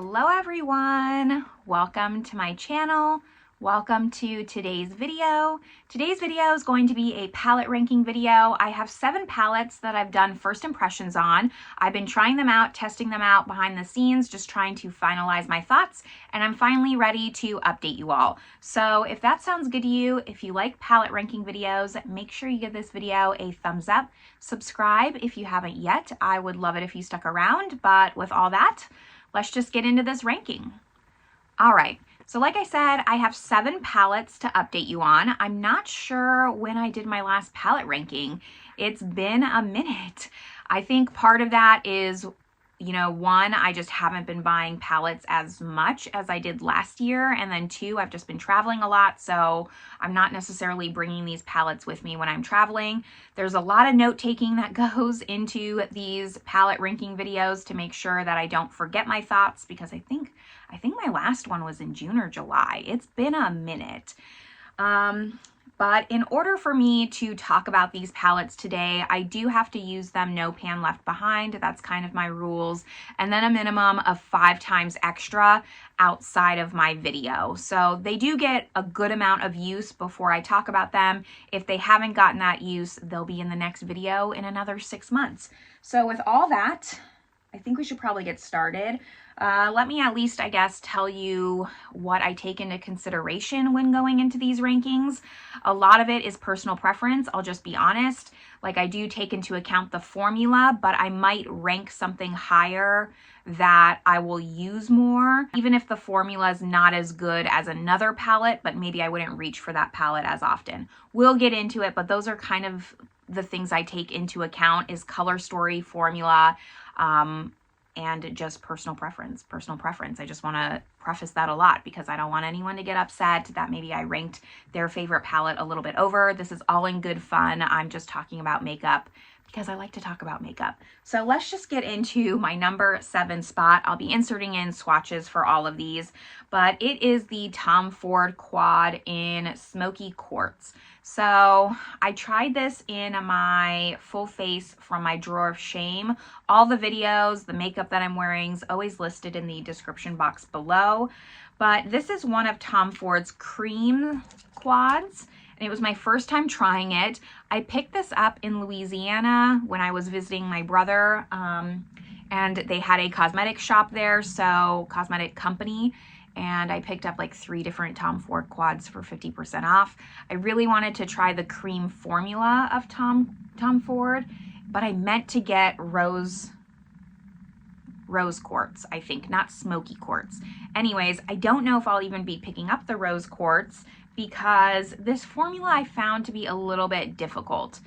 Hello everyone, welcome to my channel. Welcome to today's video. Today's video is going to be a palette ranking video. I have 7 palettes that I've done first impressions on. I've been trying them out, testing them out behind the scenes, just trying to finalize my thoughts, and I'm finally ready to update you all. So if that sounds good to you, if you like palette ranking videos, make sure you give this video a thumbs up. Subscribe if you haven't yet. I would love it if you stuck around, but with all that, let's just get into this ranking. All right. So like I said, I have 7 palettes to update you on. I'm not sure when I did my last palette ranking. It's been a minute. I think part of that is, one, I just haven't been buying palettes as much as I did last year. And then 2, I've just been traveling a lot. So I'm not necessarily bringing these palettes with me when I'm traveling. There's a lot of note taking that goes into these palette ranking videos to make sure that I don't forget my thoughts, because I think my last one was in June or July. It's been a minute. But in order for me to talk about these palettes today, I do have to use them no pan left behind. That's kind of my rules. And then a minimum of 5 times extra outside of my video. So they do get a good amount of use before I talk about them. If they haven't gotten that use, they'll be in the next video in another 6 months. So with all that, I think we should probably get started. Let me at least, I guess, tell you what I take into consideration when going into these rankings. A lot of it is personal preference. I'll just be honest. Like, I do take into account the formula, but I might rank something higher that I will use more, even if the formula is not as good as another palette, but maybe I wouldn't reach for that palette as often. We'll get into it, but those are kind of the things I take into account: is color story, formula, and just personal preference. I just want to preface that a lot because I don't want anyone to get upset that maybe I ranked their favorite palette a little bit over. This is all in good fun. I'm just talking about makeup because I like to talk about makeup. So let's just get into my number 7 spot. I'll be inserting in swatches for all of these, but it is the Tom Ford Quad in Smoky Quartz. So I tried this in my full face from my drawer of shame. All the videos, the makeup that I'm wearing is always listed in the description box below. But this is one of Tom Ford's cream quads, and it was my first time trying it. I picked this up in Louisiana when I was visiting my brother, and they had a cosmetic shop there, so cosmetic company. And I picked up like 3 different Tom Ford quads for 50% off. I really wanted to try the cream formula of Tom Ford, but I meant to get rose quartz, I think, not smoky quartz. Anyways, I don't know if I'll even be picking up the rose quartz because this formula I found to be a little bit difficult.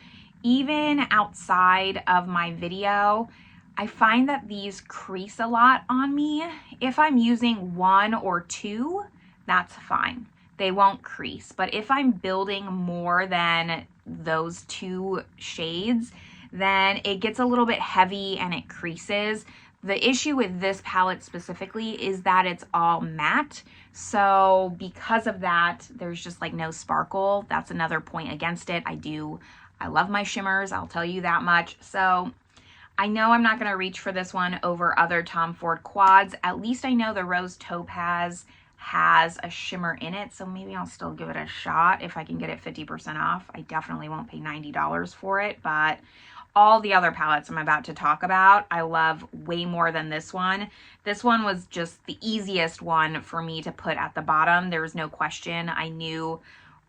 Even outside of my video, I find that these crease a lot on me. If I'm using 1 or 2, that's fine. They won't crease. But if I'm building more than those 2 shades, then it gets a little bit heavy and it creases. The issue with this palette specifically is that it's all matte. So because of that, there's just like no sparkle. That's another point against it. I love my shimmers, I'll tell you that much. So I know I'm not going to reach for this one over other Tom Ford quads. At least I know the Rose Topaz has a shimmer in it, so maybe I'll still give it a shot if I can get it 50% off. I definitely won't pay $90 for it, but all the other palettes I'm about to talk about, I love way more than this one. This one was just the easiest one for me to put at the bottom. There was no question. I knew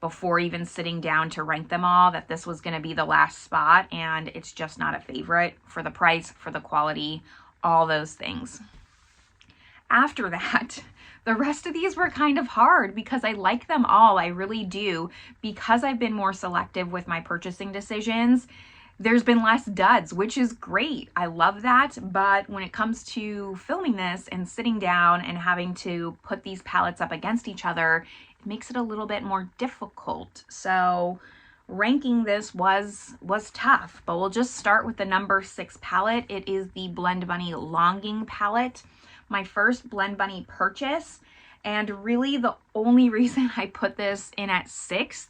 before even sitting down to rank them all that this was going to be the last spot, and it's just not a favorite for the price, for the quality, all those things. After that, the rest of these were kind of hard because I like them all. I really do. Because I've been more selective with my purchasing decisions, there's been less duds, which is great. I love that. But when it comes to filming this and sitting down and having to put these palettes up against each other, makes it a little bit more difficult. So ranking this was tough, but we'll just start with the number 6 palette. It is the Blend Bunny Longing palette, my first Blend Bunny purchase, and really the only reason I put this in at 6th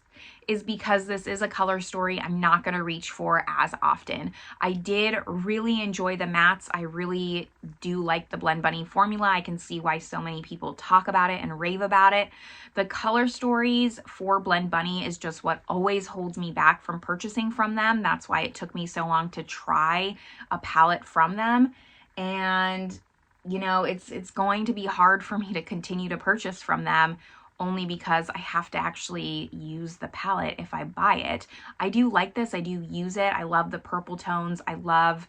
is because this is a color story I'm not going to reach for as often. I did really enjoy the mattes. I really do like the Blend Bunny formula. I can see why so many people talk about it and rave about it. The color stories for Blend Bunny is just what always holds me back from purchasing from them. That's why it took me so long to try a palette from them. And you know, it's going to be hard for me to continue to purchase from them only because I have to actually use the palette if I buy it. I do like this. I do use it. I love the purple tones. I love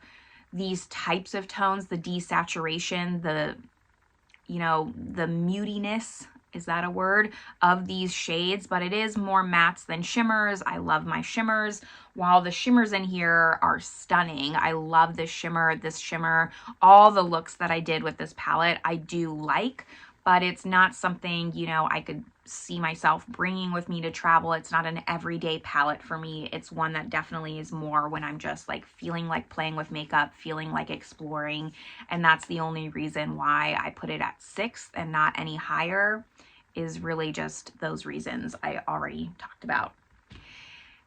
these types of tones, the desaturation, the, you know, the mutiness, is that a word, of these shades, but it is more mattes than shimmers. I love my shimmers. While the shimmers in here are stunning, I love this shimmer, all the looks that I did with this palette, I do like, but it's not something, you know, I could see myself bringing with me to travel. It's not an everyday palette for me. It's one that definitely is more when I'm just like feeling like playing with makeup, feeling like exploring, and that's the only reason why I put it at 6th and not any higher, is really just those reasons I already talked about.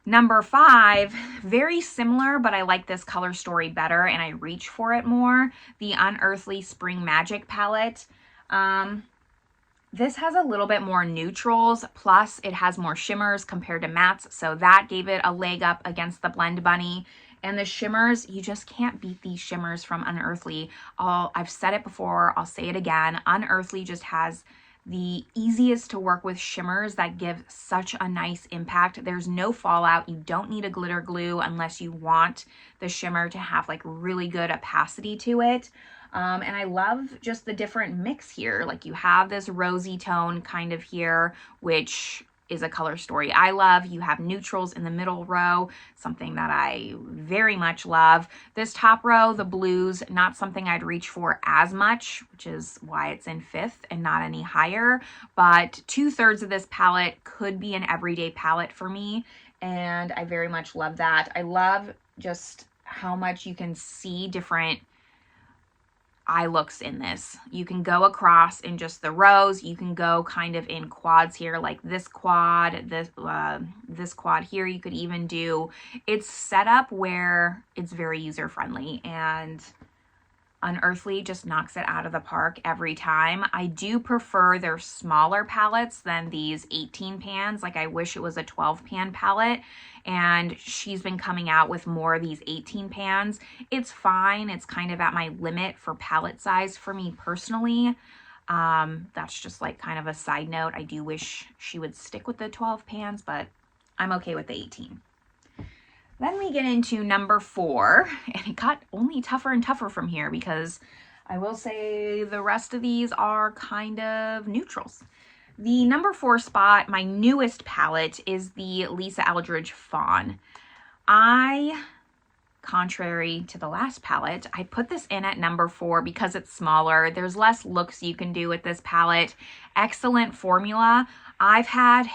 Number 5, very similar, but I like this color story better and I reach for it more, the Unearthly Spring Magic palette. This has a little bit more neutrals, plus it has more shimmers compared to mattes, so that gave it a leg up against the Blend Bunny. And the shimmers, you just can't beat these shimmers from Unearthly. I've said it before, I'll say it again, Unearthly just has the easiest to work with shimmers that give such a nice impact. There's no fallout. You don't need a glitter glue unless you want the shimmer to have like really good opacity to it. And I love just the different mix here. Like you have this rosy tone kind of here, which is a color story I love. You have neutrals in the middle row, something that I very much love. This top row, the blues, not something I'd reach for as much, which is why it's in 5th and not any higher. But 2/3 of this palette could be an everyday palette for me, and I very much love that. I love just how much you can see different eye looks in this. You can go across in just the rows. You can go kind of in quads here, like this quad, this quad here. You could even do, it's set up where it's very user friendly, and Unearthly just knocks it out of the park every time. I do prefer their smaller palettes than these 18 pans. Like I wish it was a 12 pan palette, and she's been coming out with more of these 18 pans. It's fine. It's kind of at my limit for palette size for me personally. That's just like kind of a side note. I do wish she would stick with the 12 pans, but I'm okay with the 18. Then we get into number 4, and it got only tougher and tougher from here because I will say the rest of these are kind of neutrals. The number 4 spot, my newest palette, is the Lisa Eldridge Fawn. Contrary to the last palette, I put this in at number 4 because it's smaller. There's less looks you can do with this palette. Excellent formula. I've had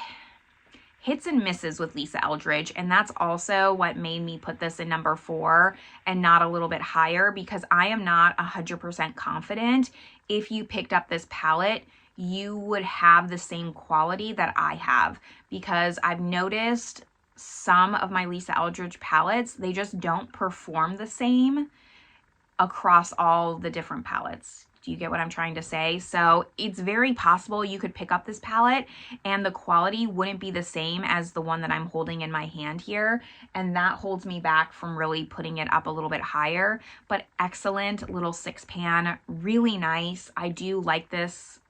hits and misses with Lisa Eldridge, and that's also what made me put this in number 4 and not a little bit higher, because I am not 100% confident if you picked up this palette you would have the same quality that I have, because I've noticed some of my Lisa Eldridge palettes, they just don't perform the same across all the different palettes. Do you get what I'm trying to say? So it's very possible you could pick up this palette and the quality wouldn't be the same as the one that I'm holding in my hand here. And that holds me back from really putting it up a little bit higher. But excellent little 6 pan, really nice. I do like this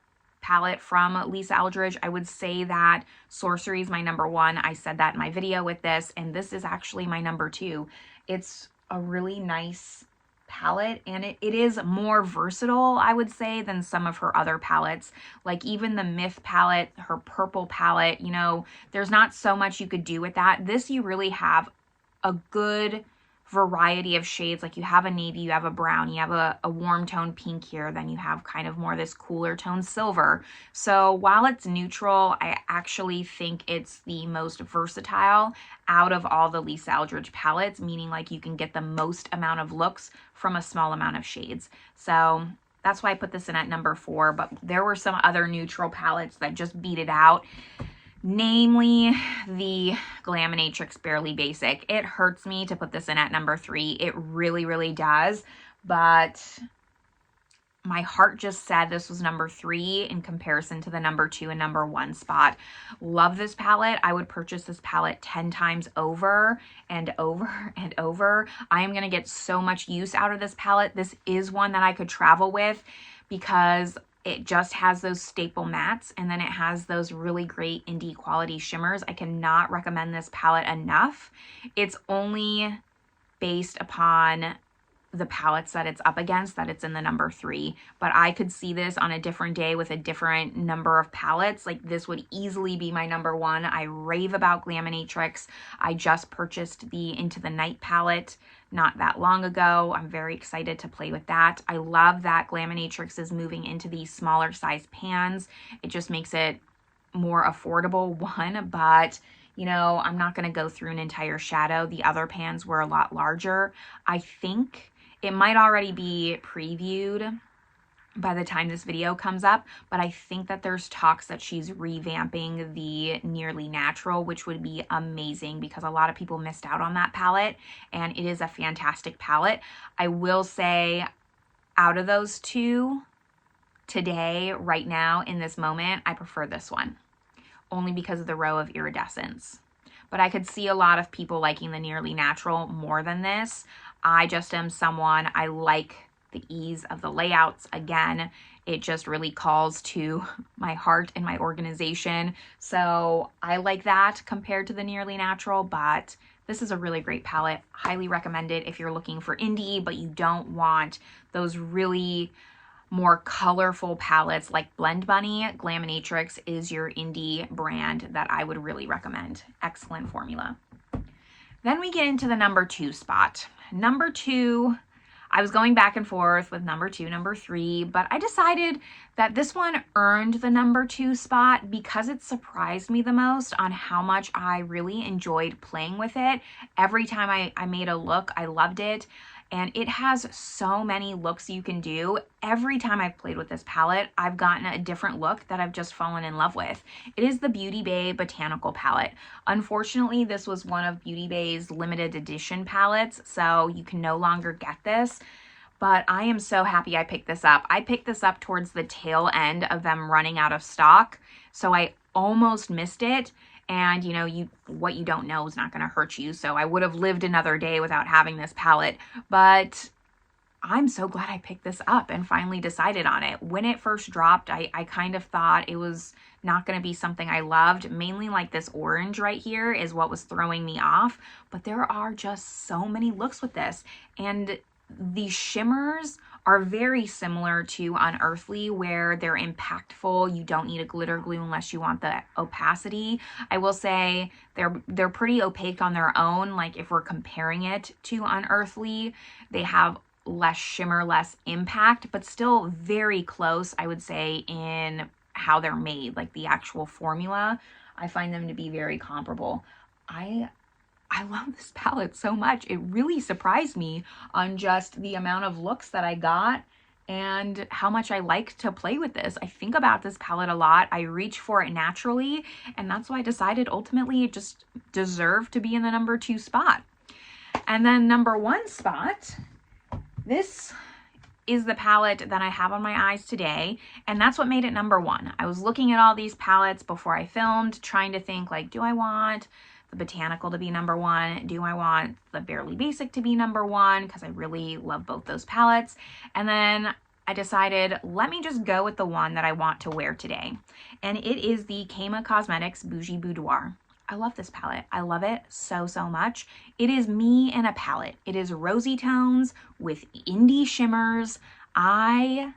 palette from Lisa Eldridge. I would say that Sorcery is my number 1. I said that in my video with this, and this is actually my number 2. It's a really nice palette, and it is more versatile, I would say, than some of her other palettes. Like even the Myth palette, her purple palette, you know, there's not so much you could do with that. This, you really have a good variety of shades. Like you have a navy, you have a brown, you have a warm tone pink here, then you have kind of more this cooler tone silver. So while it's neutral, I actually think it's the most versatile out of all the Lisa Eldridge palettes, meaning like you can get the most amount of looks from a small amount of shades. So that's why I put this in at number 4, but there were some other neutral palettes that just beat it out. namely the Glaminatrix Barely Basic. It hurts me to put this in at number 3. It really, really does, but my heart just said this was number 3 in comparison to the number 2 and number 1 spot. Love this palette. I would purchase this palette 10 times over and over and over. I am going to get so much use out of this palette. This is one that I could travel with because it just has those staple mattes, and then it has those really great indie quality shimmers. I cannot recommend this palette enough. It's only based upon the palettes that it's up against that it's in the number 3, but I could see this on a different day with a different number of palettes. Like, this would easily be my number 1. I rave about Glaminatrix. I just purchased the Into the Night palette not that long ago. I'm very excited to play with that. I love that Glaminatrix is moving into these smaller size pans. It just makes it more affordable, one, but you know, I'm not going to go through an entire shadow. The other pans were a lot larger. I think it might already be previewed by the time this video comes up, but I think that there's talks that she's revamping the Nearly Natural, which would be amazing because a lot of people missed out on that palette, and it is a fantastic palette. I will say, out of those two, today, right now, in this moment, I prefer this one, only because of the row of iridescence. But I could see a lot of people liking the Nearly Natural more than this. I just am someone, I like the ease of the layouts. Again, it just really calls to my heart and my organization. So I like that compared to the Nearly Natural, but this is a really great palette. Highly recommend it if you're looking for indie, but you don't want those really more colorful palettes like Blend Bunny. Glaminatrix is your indie brand that I would really recommend. Excellent formula. Then we get into the number 2 spot. Number 2, I was going back and forth with number 2, number 3, but I decided that this one earned the number 2 spot because it surprised me the most on how much I really enjoyed playing with it. Every time I made a look, I loved it. And it has so many looks you can do. Every time I've played with this palette, I've gotten a different look that I've just fallen in love with. It is the Beauty Bay Botanical Palette. Unfortunately, this was one of Beauty Bay's limited edition palettes, so you can no longer get this. But I am so happy I picked this up. I picked this up towards the tail end of them running out of stock, so I almost missed it. And you know, what you don't know is not going to hurt you. So I would have lived another day without having this palette. But I'm so glad I picked this up and finally decided on it. When it first dropped, I kind of thought it was not going to be something I loved. Mainly like this orange right here is what was throwing me off. But there are just so many looks with this. And the shimmers are very similar to Unearthly, where they're impactful. You don't need a glitter glue unless you want the opacity. I will say they're pretty opaque on their own. Like if we're comparing it to Unearthly, they have less shimmer, less impact, but still very close, I would say, in how they're made. Like the actual formula, I find them to be very comparable. I love this palette so much. It really surprised me on just the amount of looks that I got and how much I like to play with this. I think about this palette a lot. I reach for it naturally, and that's why I decided ultimately it just deserved to be in the number 2 spot. And then number 1 spot, this is the palette that I have on my eyes today, and that's what made it number 1. I was looking at all these palettes before I filmed, trying to think like, do I want the Botanical to be number 1? Do I want the Barely Basic to be number 1? Because I really love both those palettes. And then I decided, let me just go with the one that I want to wear today. And it is the Kema Cosmetics Boujee Boudoir. I love this palette. I love it so, so much. It is me in a palette. It is rosy tones with indie shimmers. I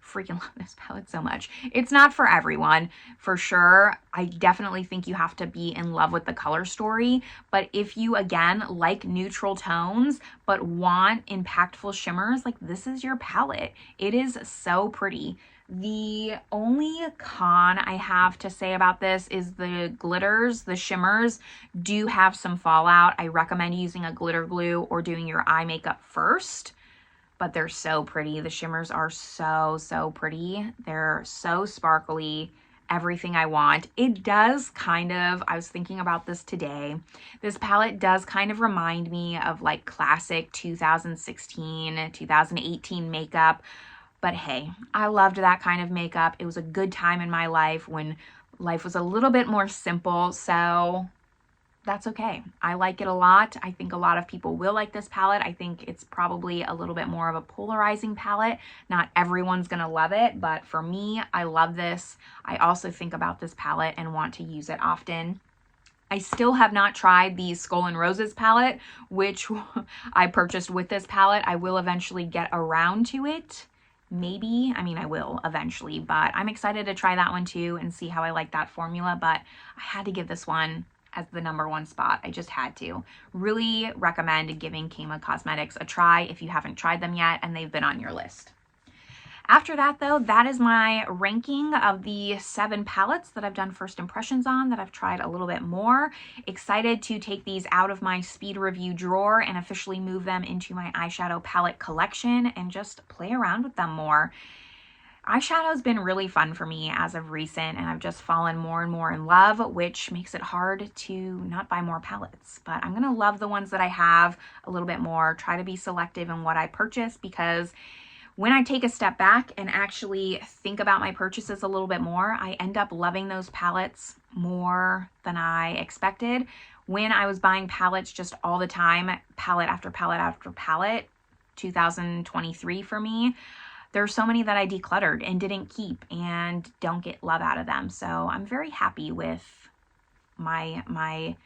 freaking love this palette so much. It's not for everyone, for sure. I definitely think you have to be in love with the color story, but if you, again, like neutral tones, but want impactful shimmers, like this is your palette. It is so pretty. The only con I have to say about this is the glitters, the shimmers do have some fallout. I recommend using a glitter glue or doing your eye makeup first. But they're so pretty. The shimmers are so, so pretty. They're so sparkly. everything I want. It does kind of, I was thinking about this today, this palette does kind of remind me of like classic 2016, 2018 makeup. But hey, I loved that kind of makeup. It was a good time in my life when life was a little bit more simple, so that's okay. I like it a lot. I think a lot of people will like this palette. I think it's probably a little bit more of a polarizing palette. Not everyone's gonna love it, but for me, I love this. I also think about this palette and want to use it often. I still have not tried the Skull and Roses palette, which I purchased with this palette. I will eventually get around to it. Maybe, I mean, I will eventually, but I'm excited to try that one too and see how I like that formula, but I had to give this one as the #1 spot. I just had to. Really recommend giving Kema Cosmetics a try if you haven't tried them yet and they've been on your list. After that though, that is my ranking of the 7 palettes that I've done first impressions on, that I've tried a little bit more. Excited to take these out of my speed review drawer and officially move them into my eyeshadow palette collection and just play around with them more. Eyeshadow's been really fun for me as of recent, and I've just fallen more and more in love, which makes it hard to not buy more palettes. But I'm gonna love the ones that I have a little bit more, try to be selective in what I purchase, because when I take a step back and actually think about my purchases a little bit more, I end up loving those palettes more than I expected. When I was buying palettes just all the time, palette after palette after palette, 2023 for me, there are so many that I decluttered and didn't keep and don't get love out of them. So I'm very happy with my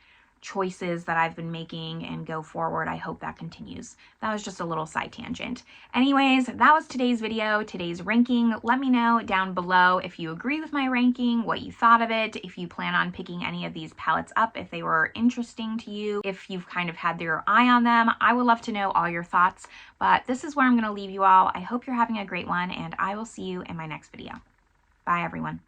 choices that I've been making and go forward. I hope that continues. That was just a little side tangent. Anyways, that was today's video, today's ranking. Let me know down below if you agree with my ranking, what you thought of it, if you plan on picking any of these palettes up, if they were interesting to you, if you've kind of had your eye on them. I would love to know all your thoughts, but this is where I'm going to leave you all. I hope you're having a great one, and I will see you in my next video. Bye, everyone.